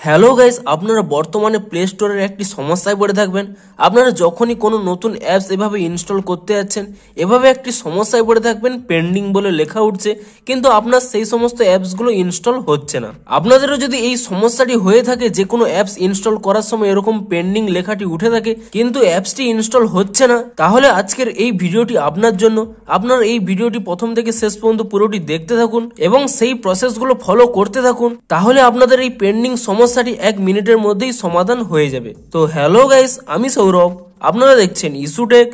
Hello guys, আপনারা বর্তমানে play স্টোরের একটি সমস্যায় পড়ে থাকবেন। আপনারা যখনই কোনো নতুন অ্যাপস এভাবে ইনস্টল করতে যাচ্ছেন, এভাবে একটি সমস্যায় পড়ে থাকবেন, পেন্ডিং বলে লেখা উঠছে, কিন্তু আপনার সেই সমস্ত অ্যাপসগুলো ইনস্টল হচ্ছে না। আপনাদেরও যদি এই সমস্যাটি হয়ে থাকে, যে কোনো অ্যাপস ইনস্টল করার সময় এরকম পেন্ডিং লেখাটি উঠে থাকে কিন্তু অ্যাপসটি ইনস্টল হচ্ছে না, তাহলে আজকের এই ভিডিওটি আপনার জন্য। আপনার এই ভিডিওটি প্রথম থেকে শেষ পর্যন্ত পুরোটি দেখতে থাকুন এবং সেই প্রসেসগুলো ফলো করতে থাকুন, তাহলে আপনাদের এই পেন্ডিং সমস্যাটি 1 মিনিটের মধ্যেই সমাধান হয়ে যাবে। তো হ্যালো গাইস, আমি সৌরভ, আপনারা দেখছেন ইস্যুটেক।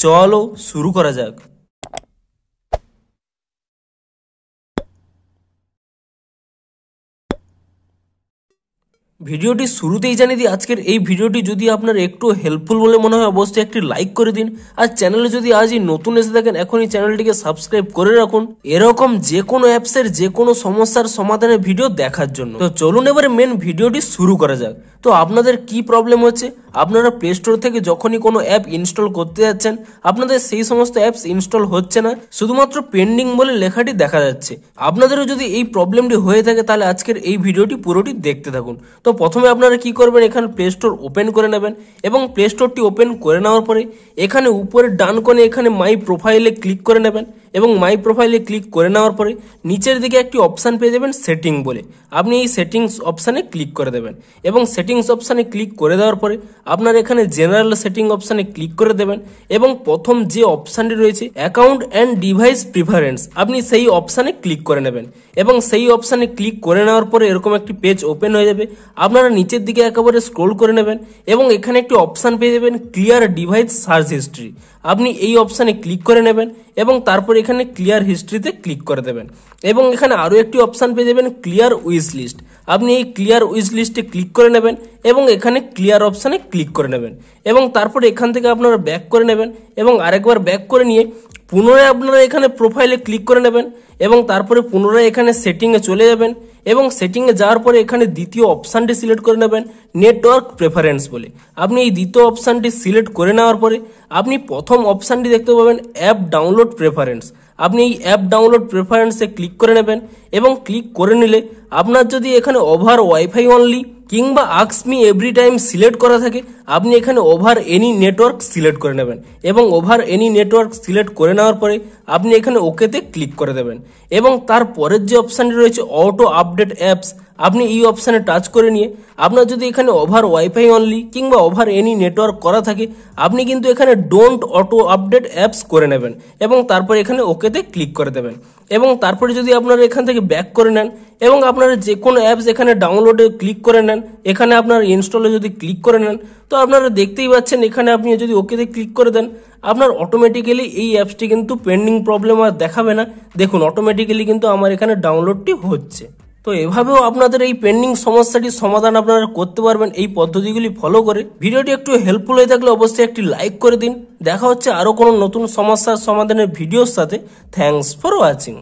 চলো শুরু করা যাক। ভিডিওটি শুরুতেই জানিয়ে দিই, আজকের এই ভিডিওটি যদি আপনার একটু হেল্পফুল বলে মনে হয় অবশ্যই একটি লাইক করে দিন। আর চ্যানেলে যদি আজই নতুন এসে থাকেন, এখনই চ্যানেলটিকে সাবস্ক্রাইব করে রাখুন এরকম যে কোনো অ্যাপসের যে কোনো সমস্যার সমাধানের ভিডিও দেখার জন্য। তো চলুন এবারে মেন ভিডিওটি শুরু করা যাক। তো আপনাদের কি প্রবলেম হচ্ছে? আপনারা প্লে স্টোর থেকে যখনই কোনো অ্যাপ ইনস্টল করতে যাচ্ছেন, আপনাদের সেই সমস্ত অ্যাপস ইনস্টল হচ্ছে না, শুধুমাত্র পেন্ডিং বলে লেখাটি দেখা যাচ্ছে। আপনাদেরও যদি এই প্রবলেমটি হয়ে থাকে, তাহলে আজকের এই ভিডিওটি পুরোটি দেখতে থাকুন। তো প্রথমে আপনারা কি করবেন, এখানে প্লে স্টোর ওপেন করে নেবেন এবং প্লে স্টোরটি ওপেন করে নেওয়ার পরে এখানে উপরে ডান কোণে এখানে মাই প্রোফাইলে ক্লিক করে নেবেন এবং মাই প্রোফাইলে ক্লিক করে নেওয়ার পরে নিচের দিকে একটি অপশান পেয়ে যাবেন সেটিং বলে। আপনি এই সেটিংস অপশানে ক্লিক করে দেবেন এবং সেটিংস অপশানে ক্লিক করে দেওয়ার পরে আপনার এখানে জেনারেল সেটিং অপশানে ক্লিক করে দেবেন এবং প্রথম যে অপশানটি রয়েছে অ্যাকাউন্ট অ্যান্ড ডিভাইস প্রিফারেন্স, আপনি সেই অপশানে ক্লিক করে নেবেন এবং সেই অপশানে ক্লিক করে নেওয়ার পরে এরকম একটি পেজ ওপেন হয়ে যাবে। আপনারা নিচের দিকে একেবারে স্ক্রোল করে নেবেন এবং এখানে একটি অপশান পেয়ে যাবেন ক্লিয়ার ডিভাইস সার্চ হিস্ট্রি। আপনি এই অপশানে ক্লিক করে নেবেন এবং তারপর এখানে ক্লিয়ার হিস্ট্রিতে ক্লিক করে দেবেন এবং এখানে আরও একটি অপশান পেয়ে যাবেন ক্লিয়ার উইশ লিস্ট। আপনি এই ক্লিয়ার উইশ লিস্টে ক্লিক করে নেবেন এবং এখানে ক্লিয়ার অপশানে ক্লিক করে নেবেন এবং তারপর এখান থেকে আপনারা ব্যাক করে নেবেন এবং আরেকবার ব্যাক করে নিয়ে পুনরায় আপনারা এখানে প্রোফাইলে ক্লিক করে নেবেন এবং তারপরে পুনরায় এখানে সেটিংয়ে চলে যাবেন এবং সেটিংয়ে যাওয়ার পরে এখানে দ্বিতীয় অপশানটি সিলেক্ট করে নেবেন নেটওয়ার্ক প্রেফারেন্স বলে। আপনি এই দ্বিতীয় অপশানটি সিলেক্ট করে নেওয়ার পরে আপনি প্রথম অপশানটি দেখতে পাবেন অ্যাপ ডাউনলোড প্রেফারেন্স। আপনি এই অ্যাপ ডাউনলোড প্রেফারেন্সে ক্লিক করে নেবেন এবং ক্লিক করে নিলে আপনার যদি এখানে ওভার ওয়াইফাই অনলি কিংবা ask me every time select করা থাকে, আপনি এখানে ওভার এনি নেটওয়ার্ক সিলেক্ট করে নেবেন এবং ওভার এনি নেটওয়ার্ক সিলেক্ট করে নেওয়ার পরে আপনি এখানে ওকেতে ক্লিক করে দেবেন এবং তারপরের যে অপশানটি রয়েছে অটো আপডেট অ্যাপস, আপনি এই অপশানে টাচ করে নিয়ে আপনার যদি এখানে ওভার ওয়াইফাই অনলি কিংবা ওভার এনি নেটওয়ার্ক করা থাকে, আপনি কিন্তু এখানে ডোন্ট অটো আপডেট অ্যাপস করে নেবেন এবং তারপর এখানে ওকেতে ক্লিক করে দেবেন এবং তারপরে যদি আপনারা এখান থেকে ব্যাক করে নেন এবং আপনারা যে কোনো অ্যাপস এখানে ডাউনলোডে ক্লিক করে নেন, এখানে আপনার ইনস্টলে যদি ক্লিক করে নেন, তো আপনারা দেখতেই পাচ্ছেন এখানে আপনি যদি ওকেতে ক্লিক করে দেন, আপনার অটোমেটিক্যালি এই অ্যাপসটি কিন্তু পেন্ডিং প্রবলেম আর দেখাবে না। দেখুন অটোমেটিক্যালি কিন্তু আমার এখানে ডাউনলোডটি হচ্ছে। তো এভাবেও আপনাদের এই পেন্ডিং সমস্যাটির সমাধান আপনারা করতে পারবেন এই পদ্ধতিগুলি ফলো করে। ভিডিওটি একটু হেল্পফুল হয়ে থাকলে অবশ্যই একটি লাইক করে দিন। দেখা হচ্ছে আরও কোনো নতুন সমস্যার সমাধানের ভিডিওর সাথে। Thanks for watching.